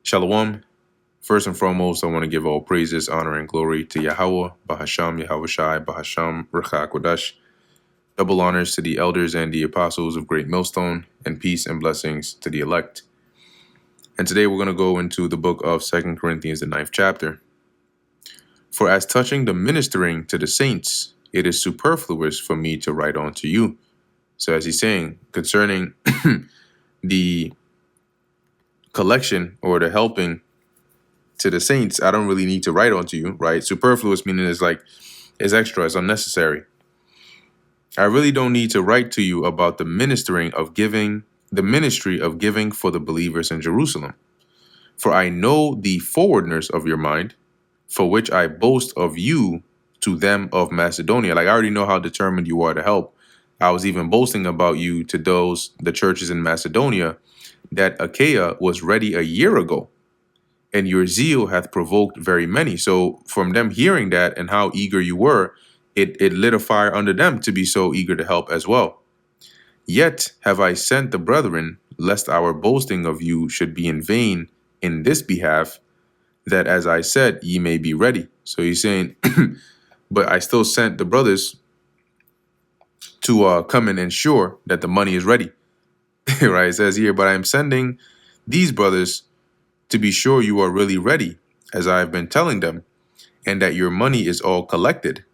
Shalom. First and foremost, I want to give all praises, honor, and glory to Yahweh, Bahasham, Yahweh Shai, Bahasham, Ruach HaKodesh. Double honors to the elders and the apostles of Great Millstone, and peace and blessings to the elect. And today we're going to go into the book of 2 Corinthians, the 9th chapter. For as touching the ministering to the saints, it is superfluous for me to write unto you. So as he's saying, concerning the collection or the helping to the saints, I don't really need to write onto you, right? Superfluous meaning it's extra, it's unnecessary. I really don't need to write to you about the ministry of giving for the believers in Jerusalem. For I know the forwardness of your mind, for which I boast of you to them of Macedonia. Like, I already know how determined you are to help. I was even boasting about you to the churches in Macedonia, that Achaia was ready a year ago, and your zeal hath provoked very many. So from them hearing that and how eager you were, it lit a fire under them to be so eager to help as well. Yet have I sent the brethren, lest our boasting of you should be in vain in this behalf, that as I said, ye may be ready. So he's saying, but I still sent the brothers to come and ensure that the money is ready. Right? It says here, but I am sending these brothers to be sure you are really ready, as I have been telling them, and that your money is all collected.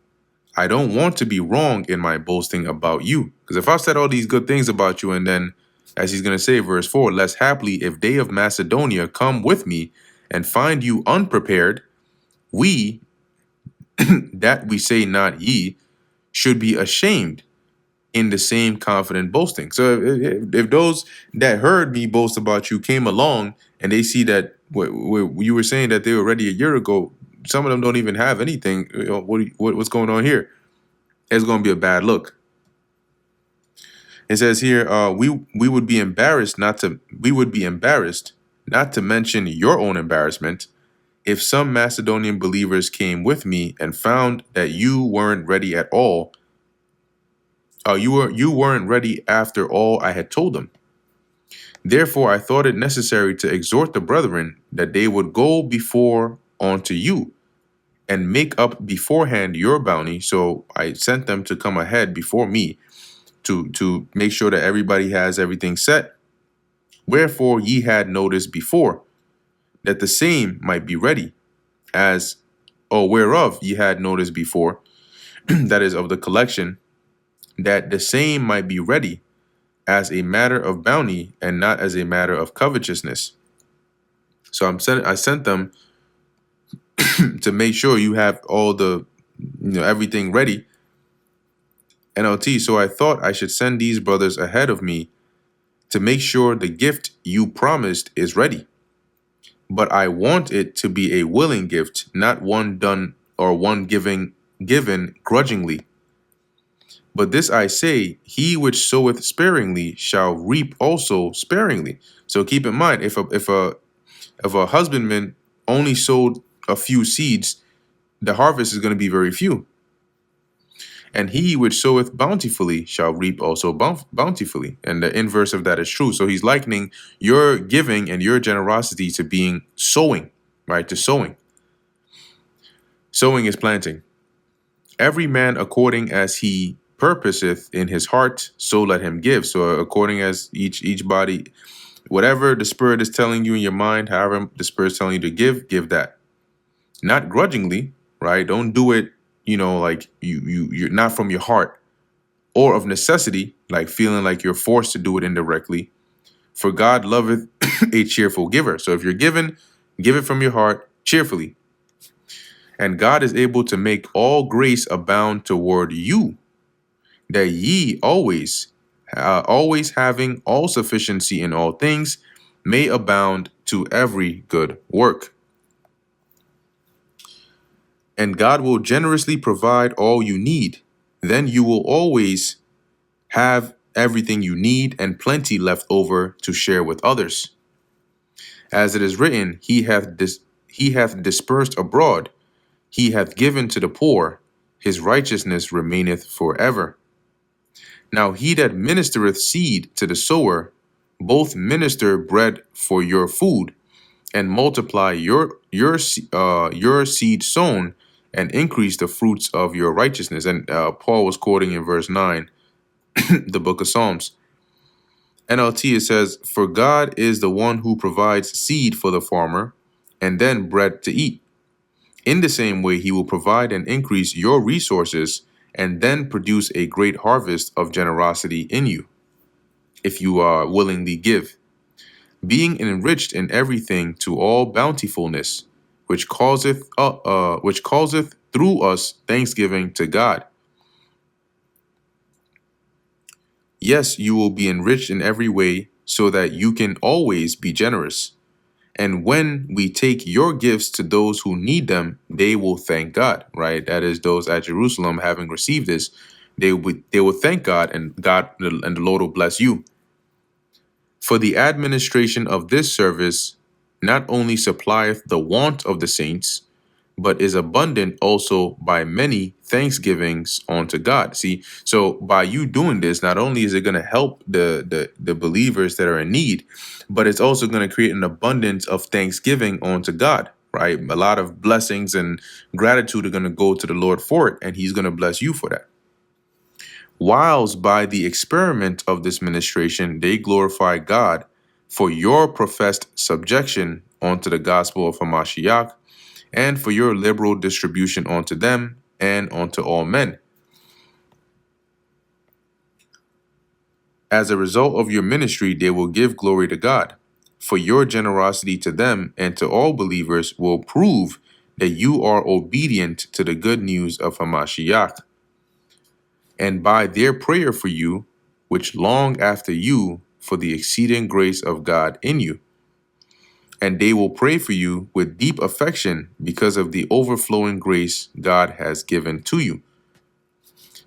I don't want to be wrong in my boasting about you. Because if I said all these good things about you, and then, as he's going to say, verse 4, less happily, if they of Macedonia come with me and find you unprepared, we, that we say not ye, should be ashamed in the same confident boasting. So if those that heard me boast about you came along and they see that what you were saying that they were ready a year ago, some of them don't even have anything. What's going on here? It's going to be a bad look. It says here, we would be embarrassed not to mention your own embarrassment if some Macedonian believers came with me and found that you weren't ready at all. You weren't ready after all I had told them. Therefore, I thought it necessary to exhort the brethren that they would go before unto you and make up beforehand your bounty. So I sent them to come ahead before me to make sure that everybody has everything set. Wherefore ye had noticed before, that the same might be ready, whereof ye had noticed before, that is of the collection, that the same might be ready as a matter of bounty and not as a matter of covetousness. So I sent them to make sure you have all the, everything ready. NLT. So I thought I should send these brothers ahead of me to make sure the gift you promised is ready. But I want it to be a willing gift, not one done or one given grudgingly. But this I say, he which soweth sparingly shall reap also sparingly. So keep in mind, if a husbandman only sowed a few seeds, the harvest is going to be very few. And he which soweth bountifully shall reap also bountifully. And the inverse of that is true. So he's likening your giving and your generosity to being sowing, right? To sowing. Sowing is planting. Every man according as he purposeth in his heart, so let him give. So according as each body, whatever the Spirit is telling you in your mind, however the Spirit is telling you to give that. Not grudgingly, right? Don't do it, like you're not from your heart, or of necessity, like feeling like you're forced to do it indirectly. For God loveth a cheerful giver. So if you're giving, give it from your heart cheerfully. And God is able to make all grace abound toward you, that ye always having all sufficiency in all things, may abound to every good work. And God will generously provide all you need. Then you will always have everything you need and plenty left over to share with others. As it is written, he hath dispersed abroad, he hath given to the poor, his righteousness remaineth forever. Now he that ministereth seed to the sower, both minister bread for your food, and multiply your seed sown, and increase the fruits of your righteousness. And Paul was quoting in verse 9, the book of Psalms. NLT, it says, "For God is the one who provides seed for the farmer and then bread to eat. In the same way, he will provide and increase your resources and then produce a great harvest of generosity in you, if you willingly give, being enriched in everything to all bountifulness, which causeth through us thanksgiving to God." Yes, you will be enriched in every way so that you can always be generous. And when we take your gifts to those who need them, they will thank God, right? That is, those at Jerusalem having received this, they will thank God, and the Lord will bless you. For the administration of this service not only supplieth the want of the saints, but is abundant also by many thanksgivings unto God. See, so by you doing this, not only is it going to help the believers that are in need, but it's also going to create an abundance of thanksgiving unto God, right? A lot of blessings and gratitude are going to go to the Lord for it, and he's going to bless you for that. Whilst by the experiment of this ministration, they glorify God for your professed subjection unto the gospel of Hamashiach, and for your liberal distribution unto them and unto all men. As a result of your ministry, they will give glory to God, for your generosity to them and to all believers will prove that you are obedient to the good news of Hamashiach. And by their prayer for you, which long after you for the exceeding grace of God in you. And they will pray for you with deep affection because of the overflowing grace God has given to you.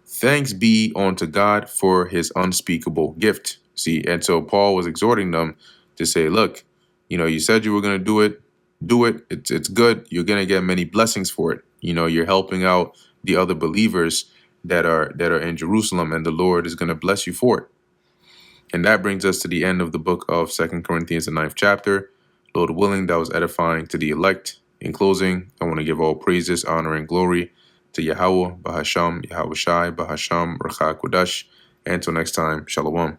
Thanks be unto God for his unspeakable gift. See, and so Paul was exhorting them to say, look, you said you were going to do it. Do it. It's good. You're going to get many blessings for it. You're helping out the other believers that are in Jerusalem, and the Lord is going to bless you for it. And that brings us to the end of the book of 2 Corinthians, the 9th chapter. Lord willing, that was edifying to the elect. In closing, I want to give all praises, honor, and glory to Yahweh, Bahasham, Yahweh Shai, Bahasham, Racha Kodash. And until next time, Shalom.